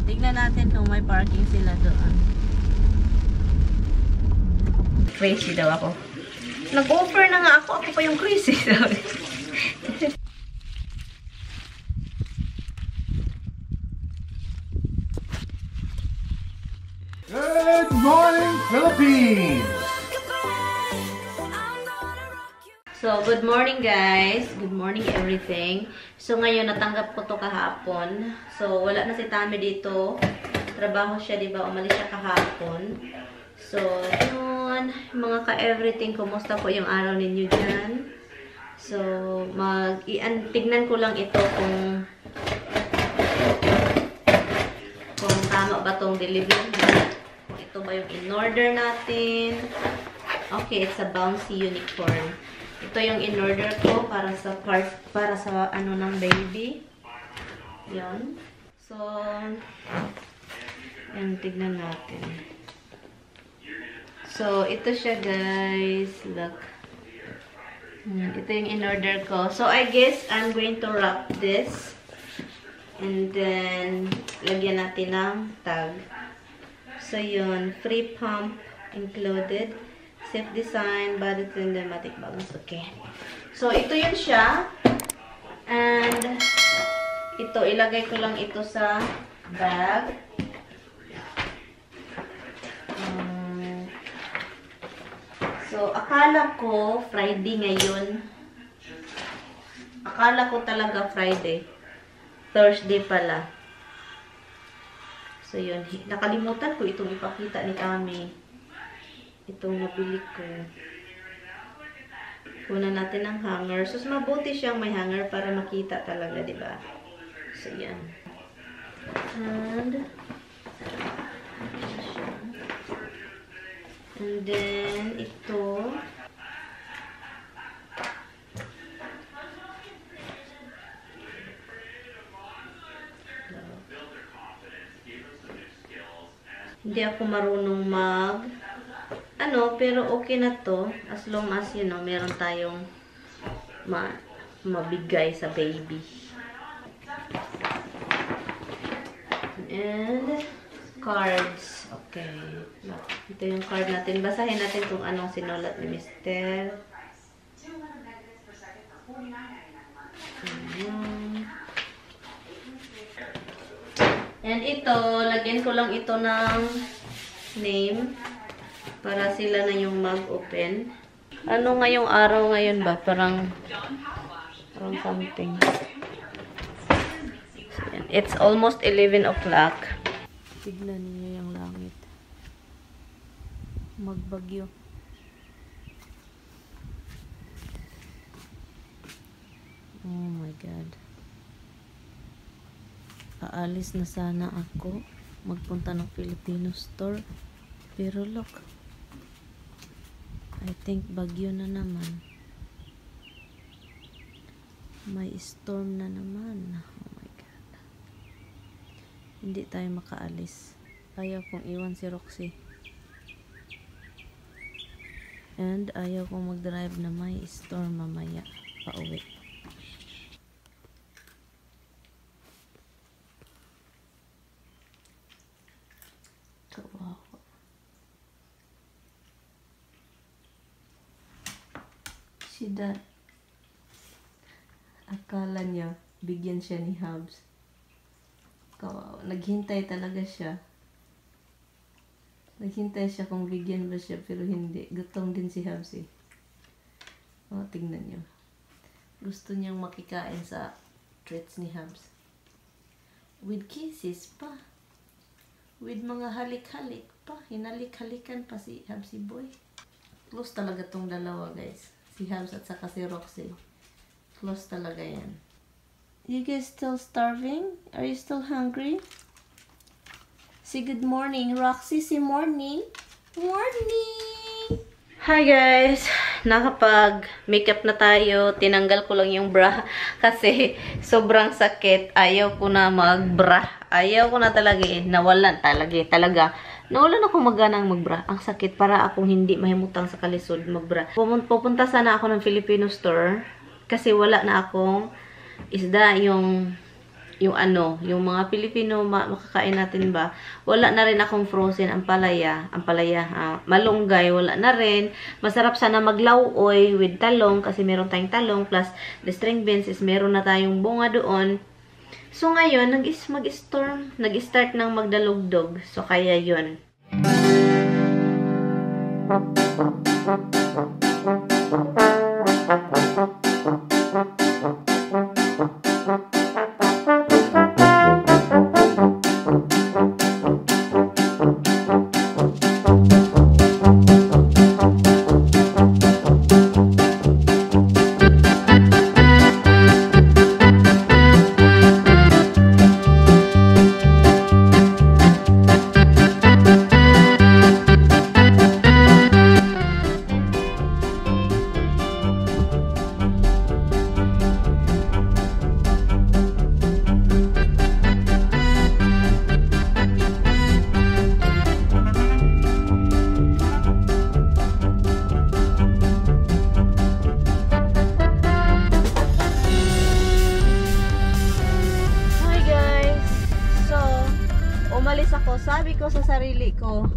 Tignan natin kung may parking sila doon. Crazy daw ako. Nag-offer na nga ako. Ako pa yung crazy. Good morning, Philippines! So, good morning guys. Good morning everything. So, ngayon natanggap ko to kahapon. So, wala na si Tami dito. Trabaho siya, diba? Umalis siya kahapon. So, yun. Mga ka-everything, kumusta po yung araw ninyo dyan? So, tignan ko lang ito kung tama ba tong delivery. Kung ito ba yung in-order natin. Okay, it's a bouncy unicorn. Ito yung in-order ko para sa ano ng baby. Yan. So, yan, tignan natin. So, ito siya guys. Look. Yan, ito yung in-order ko. So, I guess I'm going to wrap this. And then, lagyan natin ng tag. So, yun. Free pump included. Safe design, body pneumatic balance. Okay. So, ito yun siya. And, ito, ilagay ko lang ito sa bag. So, akala ko Friday ngayon. Akala ko talaga Friday. Thursday pala. So, yun. Nakalimutan ko itong ipakita ni Kami. Itong nabili ko. Kunan natin ng hanger. So, mabuti siyang may hanger para makita talaga, diba? So, yan. And then, ito. Hindi ako marunong pero okay na to. As long as, you know, meron tayong mabigay sa baby. And, cards. Okay. Ito yung card natin. Basahin natin kung anong sinulat ni Mr. And ito, lagyan ko lang ito ng name para sila na yung mag-open. Ano ngayong araw ngayon ba? Parang something. So, it's almost 11 o'clock. Tignan niyo yung langit. Magbagyo. Oh my God. Aalis na sana ako. Magpunta ng Filipino store. Pero look. I think bagyo na naman. May storm na naman. Oh my God. Hindi tayo makaalis. Ayaw kong iwan si Roxy. And ayaw kong mag-drive na may storm mamaya. Pauwi. Wow. Si Dad. Akala niya, bigyan siya ni Hubs. Kawawa. Naghintay talaga siya. Naghintay siya kung bigyan ba siya, pero hindi. Gutom din si Hubs eh. O, tingnan niyo. Gusto niyang makikain sa treats ni Hubs. With kisses pa. With mga halik-halik pa. Hinalik-halikan pa si Hubsy boy. Close talaga tong dalawa guys. Si Hubs at saka si Roxy. Close talaga yan. You guys still starving? Are you still hungry? Say good morning. Roxy, say morning. Morning! Hi guys! Nakapag-makeup na tayo. Tinanggal ko lang yung bra kasi sobrang sakit. Ayaw ko na mag-bra. Ayaw ko na talaga eh. Nawalan talaga. Nawalan ako maganang mag-bra. Ang sakit para akong hindi mahimutang sa kalisod mag-bra. Pupunta sana ako ng Filipino store kasi wala na akong isda yung yung mga Pilipino makakain natin ba, wala na rin akong frozen ampalaya, malunggay, wala na rin. Masarap sana maglauoy with talong kasi meron tayong talong plus the string beans is meron na tayong bunga doon. So ngayon, nag-start ng magdalugdog. So kaya yun. Sabi ko sa sarili ko,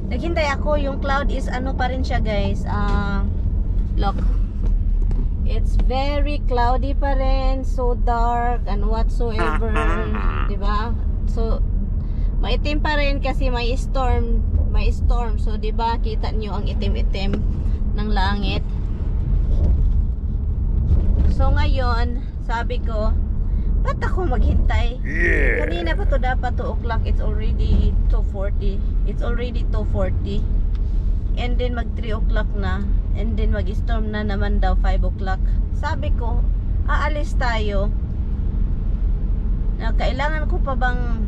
naghintay ako, yung cloud is ano pa rin siya guys, look, it's very cloudy pa rin, so dark and whatsoever, diba? So maitim pa rin kasi may storm, so diba kita nyo ang itim-itim ng langit. So ngayon sabi ko, ba't ako maghintay? Yeah. Kanina pa to dapat 2 o'clock. It's already 2:40. It's already 2:40. And then mag 3 o'clock na. And then mag-storm na naman daw 5 o'clock. Sabi ko, aalis tayo. Kailangan ko pa bang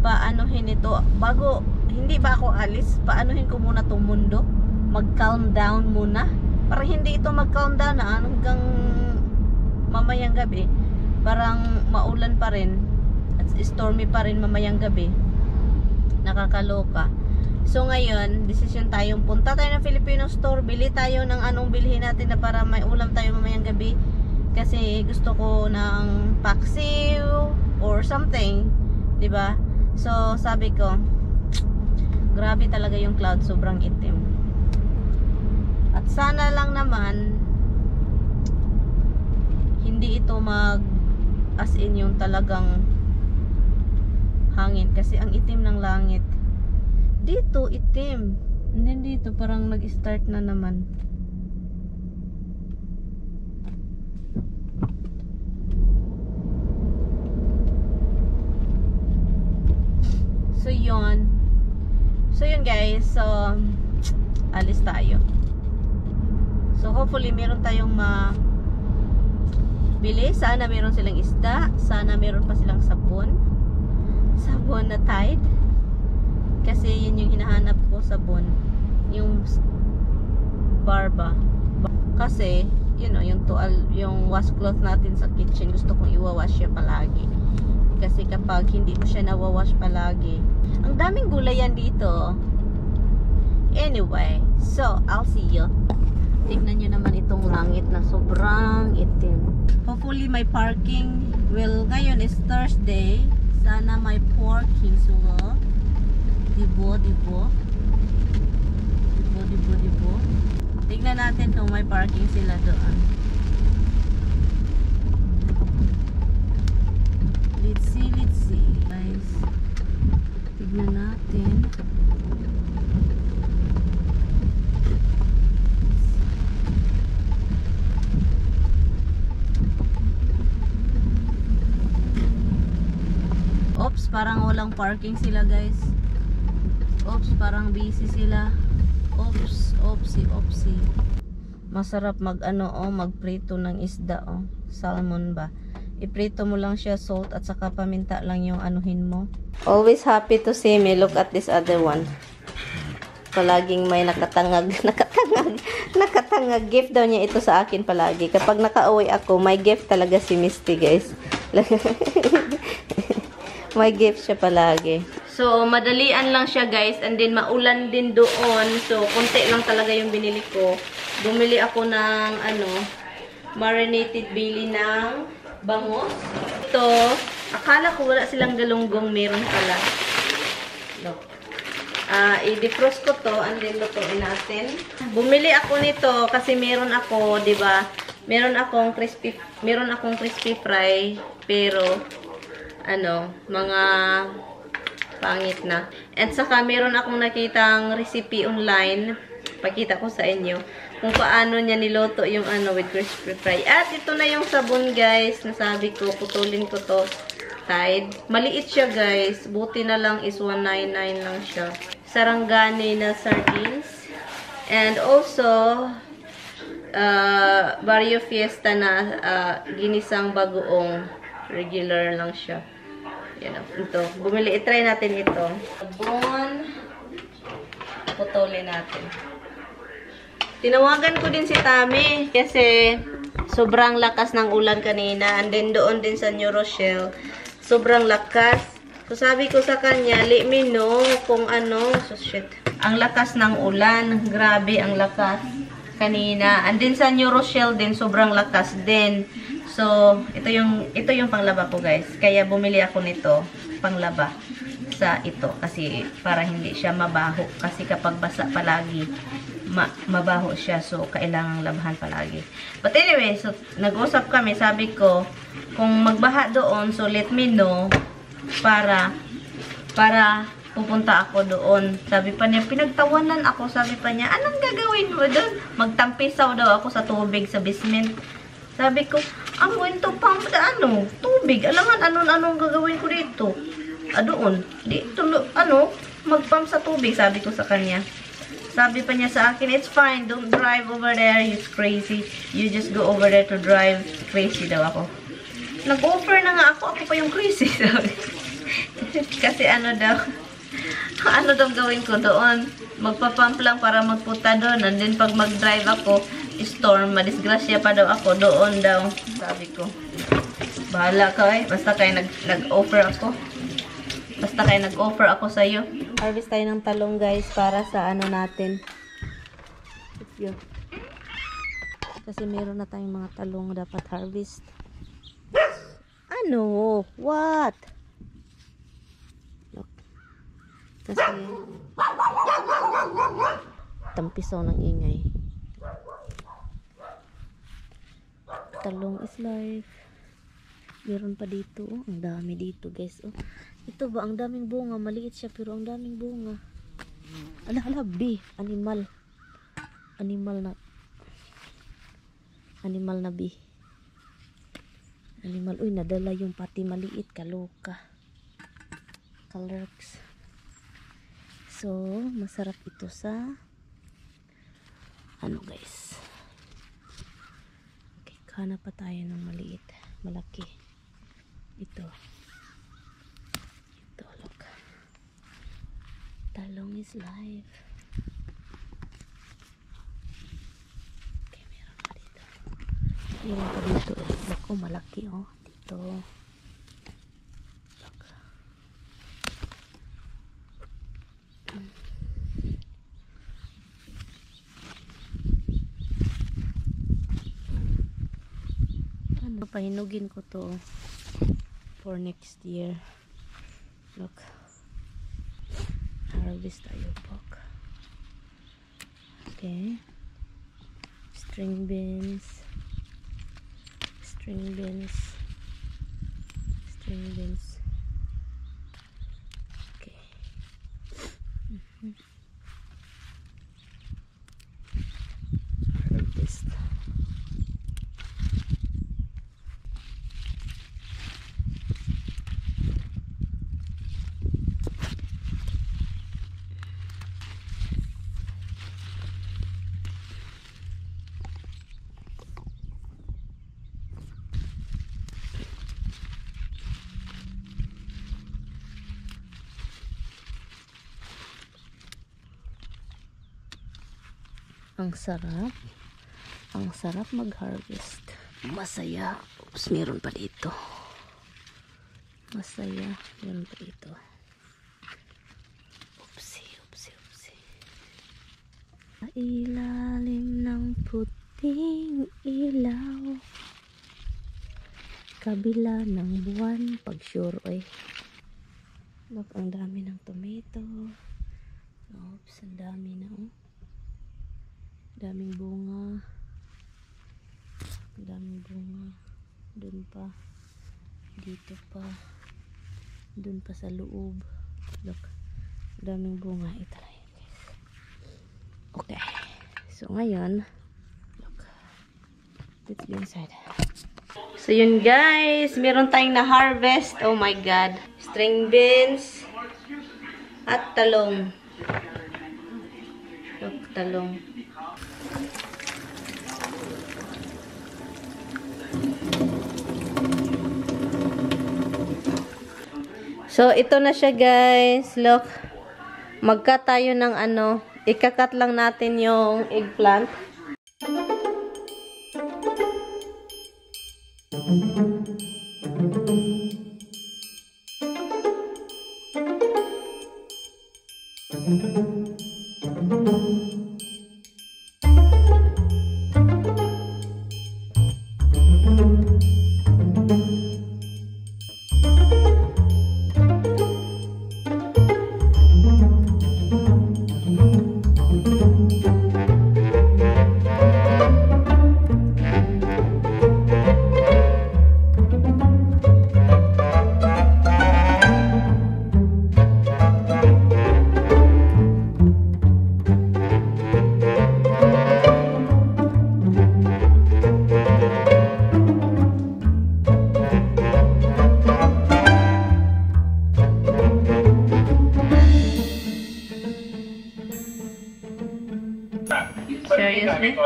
paanuhin ito? Bago, hindi ba ako alis? Paanuhin ko muna tong mundo? Mag-calm down muna? Para hindi ito mag-calm down na hanggang mamayang gabi. Parang maulan pa rin at stormy pa rin mamayang gabi. Nakakaloka. So ngayon, decision tayong punta tayo ng Filipino store, bili tayo ng anong bilhin natin na para may ulam tayo mamayang gabi. Kasi gusto ko ng paksiw or something, 'di ba? So sabi ko, grabe talaga yung cloud, sobrang itim. At sana lang naman hindi ito as in yung talagang hangin kasi ang itim ng langit dito, itim, and then dito parang nag-start na naman. So yun guys, so alis tayo. So hopefully meron tayong bili. Sana meron silang isda. Sana meron pa silang sabon na Tide. Kasi yun yung hinahanap ko, sabon. Yung barba. Kasi, you know, yung washcloth natin sa kitchen, gusto kong iwawash siya palagi. Kasi kapag hindi ko siya nawawash palagi, ang daming gulayan dito. Anyway, so, I'll see you. Tignan nyo naman itong langit na sobrang itim. Hopefully may parking. Well, ngayon is Thursday. Sana may parking. So, dibo. Tignan natin kung may parking sila doon. Let's see. Guys, tignan natin. Oops, parang walang parking sila guys. Oops, parang busy sila. Oops, oopsie. Masarap magprito ng isda salmon ba. Iprito mo lang siya, salt at saka paminta lang yung anuhin mo. Always happy to see me. Look at this other one. Palaging may nakatangag gift daw niya ito sa akin palagi. Kapag nakauwi ako, may gift talaga si Misty guys. May gift siya palagi. So, madalian lang siya guys. And then, maulan din doon. So, konti lang talaga yung binili ko. Bumili ako ng, marinated bili ng Bangus. Ito, akala ko wala silang galunggong, meron pala. Look. I-defrost ko to and then lutuin natin. Bumili ako nito kasi meron ako, 'di ba? Meron akong crispy fry pero mga pangit na. At saka meron akong nakitang recipe online. Pakita ko sa inyo kung paano niya niluto yung with crispy fry. At ito na yung sabon, guys. Nasabi ko, putulin ko to. Tide. Maliit siya, guys. Buti na lang is 199 lang siya. Sarangani na sardines. And also, Barrio Fiesta na ginisang bagoong. Regular lang siya. Yan o. Ito. Bumili. I-try natin ito. Sabon. Putulin natin. Tinawagan ko din si Tami kasi sobrang lakas ng ulan kanina. And then doon din sa New Rochelle, sobrang lakas. So sabi ko sa kanya, let me know kung so shit. Ang lakas ng ulan. Grabe ang lakas kanina. And then sa New Rochelle din, sobrang lakas din. So, ito yung panglaba ko, guys. Kaya bumili ako nito, panglaba sa ito. Kasi para hindi siya mabaho. Kasi kapag basa palagi, mabaho siya. So, kailangang labahan palagi. But anyway, so, nag-usap kami. Sabi ko, kung magbaha doon, so let me know para pupunta ako doon. Sabi pa niya, pinagtawanan ako. Sabi pa niya, anong gagawin mo doon? Magtampisaw daw ako sa tubig, sa basement. Sabi ko, ang kwento pang tubig. Alangan, anong gagawin ko dito? Doon. Dito, magpump sa tubig. Sabi ko sa kanya. Sabi pa niya sa akin, it's fine, don't drive over there, it's crazy. You just go over there to drive. Crazy daw ako. Nag-offer na nga ako pa yung crazy. Kasi daw gawin ko doon? Magpapump lang para magpunta doon. And then pag mag-drive ako, storm, madisgrasya pa daw ako doon daw. Sabi ko, bahala ka basta kayo nag-offer ako. Basta kayo nag-offer ako sa'yo. Harvest tayo ng talong, guys, para sa natin. Kasi meron na tayong mga talong dapat harvest. What? Look. Kasi tampisaw ng ingay. Talong is life. Meron pa dito. Ang dami dito, guys. Ito ba? Ang daming bunga. Maliit siya pero ang daming bunga. Ala, bee. Animal na bee. Animal. Uy, nadala yung pati maliit. Kaloka. Colorks. So, masarap ito sa guys. Okay, hanap pa tayo ng maliit. Malaki. Ito, look. Talong is life. Okay, meron pa dito. Look, malaki, dito. Look. Pahinugin ko to for next year. Look. Harvest tayo pok. Okay. String beans. Okay. Harvest. Ang sarap mag-harvest. Masaya. Oops, meron pa dito. Masaya. Meron pa dito. Oopsie. Sa ilalim ng puting ilaw, kabila ng buwan. Pag sure, oy. Look, ang dami ng tomato. Oops, ang dami na, oh. Daming bunga. Daming bunga. Doon pa. Dito pa. Doon pa sa loob. Look, daming bunga. Ito na yun, guys. Okay. So, ngayon, look. Let's go inside. So, yun, guys. Meron tayong na-harvest. Oh my God. String beans. At talong. Look, talong. So, ito na siya, guys. Look. Mag-cut tayo ng ano. Ika-cut lang natin yung eggplant. Seriously?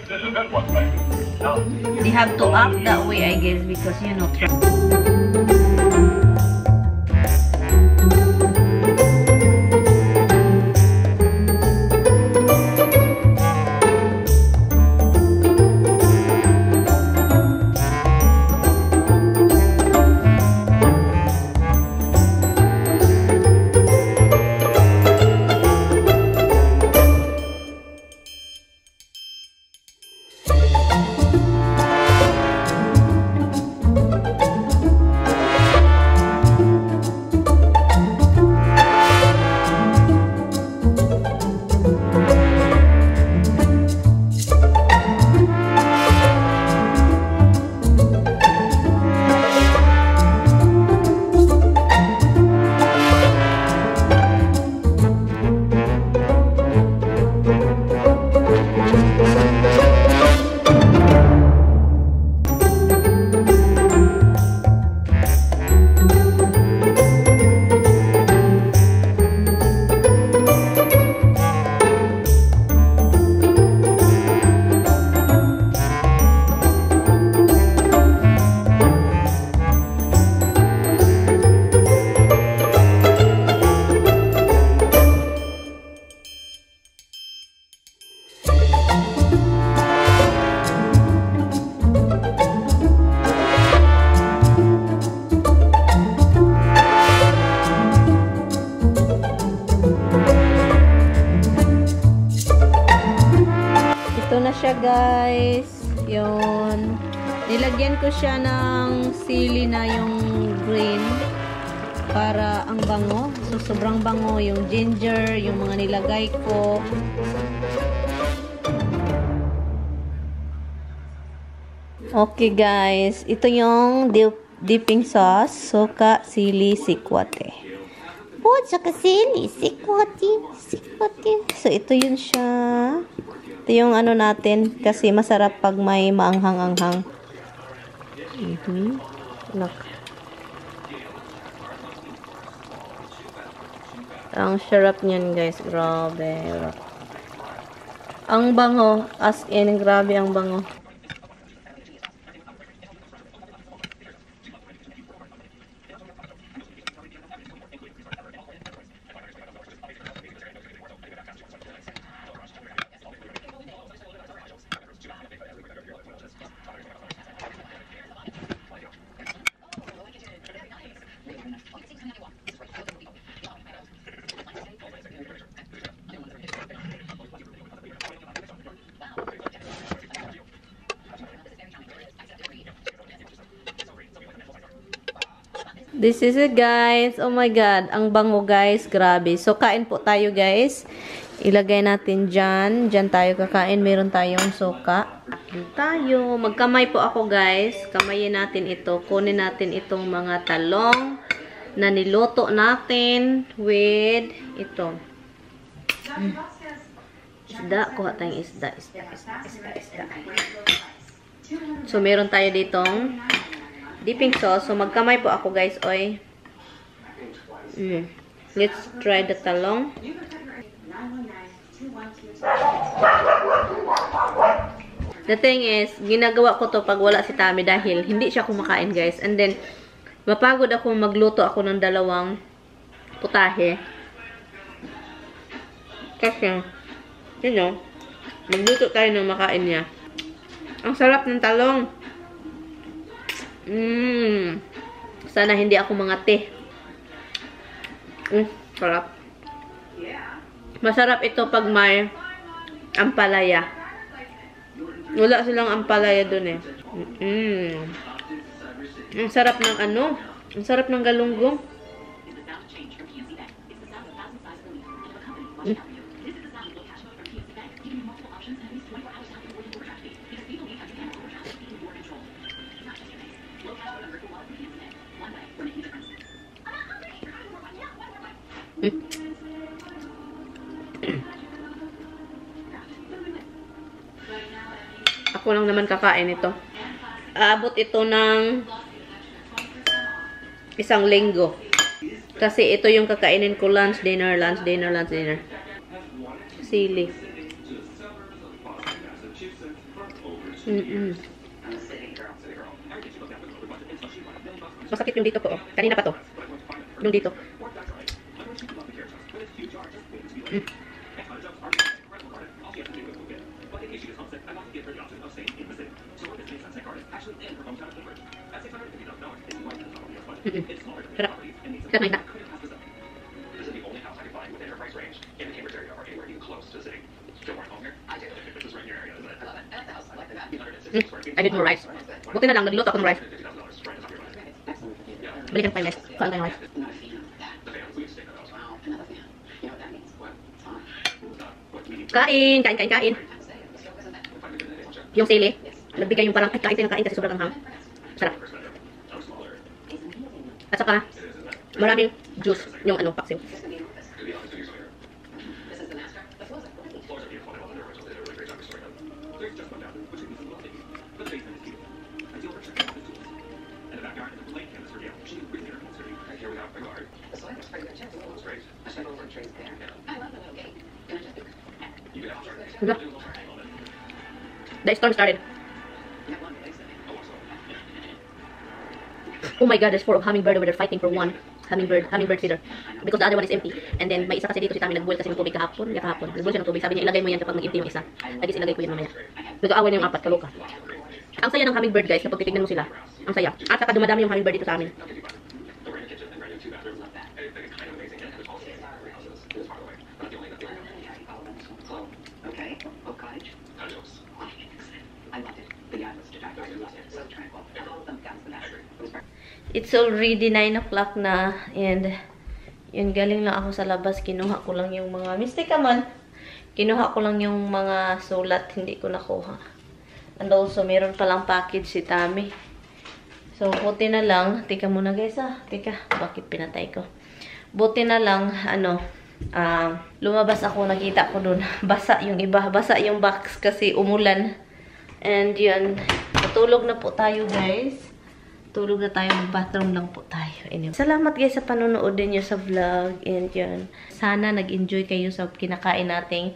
This is a good one. They have to up that way, I guess, because, you know, siya, guys. Yun. Nilagyan ko siya ng sili na yung green para ang bango. So, sobrang bango. Yung ginger, yung mga nilagay ko. Okay, guys. Ito yung dipping sauce. Suka, sili, sikwate. Oh, saka sili, sikwate, sikwate. So, ito yun siya. Ito yung ano natin kasi masarap pag may maanghang-anghang. Look. Ang sarap niyan, guys. Grabe. Ang bango. As in, grabe ang bango. This is it, guys. Oh my God. Ang bango, guys. Grabe. So, kain po tayo, guys. Ilagay natin dyan. Dyan tayo kakain. Meron tayong suka. Kain tayo. Magkamay po ako, guys. Kamayin natin ito. Kunin natin itong mga talong na niluto natin with ito. Isda. Kuha tayong isda. Isda. So, meron tayo ditong dipping sauce. So, magkamay po ako, guys. Oy. Let's try the talong. The thing is, ginagawa ko to pag wala si Tami dahil hindi siya kumakain, guys. And then, mapagod ako magluto ako ng dalawang putahe. Kasi, you know, magluto tayo ng makain niya. Ang sarap ng talong. Sana hindi ako mangati. Sarap. Masarap ito pag may ampalaya. Wala silang ampalaya dun eh. Ang sarap ng ano? Ang sarap ng galunggong. Ako lang naman kakain ito. Aabot ito ng 1 linggo. Kasi ito yung kakainin ko lunch, dinner. Sili. Masakit yung dito ko. Kanina pa to. Yung dito. Sarap. Sarap na ita. I need more rice. Buti na lang, nagluto ako ng rice. Balikan pa yung rice. Kuhaan tayong rice. Kain. Yung sili. Nagbigay yung parang, kain kasi sobrang anghang. Sarap. At saka, maraming juice yung ano, paksiw. The storm started. Oh my God, there's 4 of hummingbird over there fighting for one hummingbird feeder. Because the other one is empty. And then, may isa kasi dito si Tami nag-boil kasi ng tubig kahapon. Nag-boil siya ng tubig. Sabi niya, ilagay mo yan kapag nag-empty yung isa. Lagi ilagay ko yan mamaya. Nag-aaway na yung 4, kaloka. Ang saya ng hummingbird, guys, kapag titignan mo sila. Ang saya. At saka dumadami yung hummingbird dito sa amin. It's already 9 o'clock na and yun, galing lang ako sa labas. Kinuha ko lang yung mga mistake man. Kinuha ko lang yung mga sulat, hindi ko nakuha. And also, meron palang package si Tami. So, buti na lang. Teka muna guys Teka, bakit pinatay ko? Buti na lang, lumabas ako, nakita ko dun. Basa yung iba. Basa yung box kasi umulan. And yun, natulog na po tayo guys. Tulog na tayo, mag-bathroom lang po tayo. Anyway, salamat guys sa panonood din nyo sa vlog. And yun, sana nag-enjoy kayo sa kinakain nating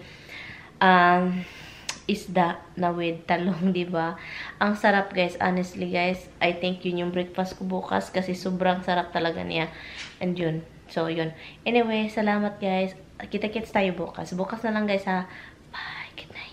isda na with talong, diba? Ang sarap guys, honestly guys. I think yun yung breakfast ko bukas kasi sobrang sarap talaga niya. And yun, so yun. Anyway, salamat guys. Kita-kits tayo bukas. Bukas na lang guys ha. Bye, good night.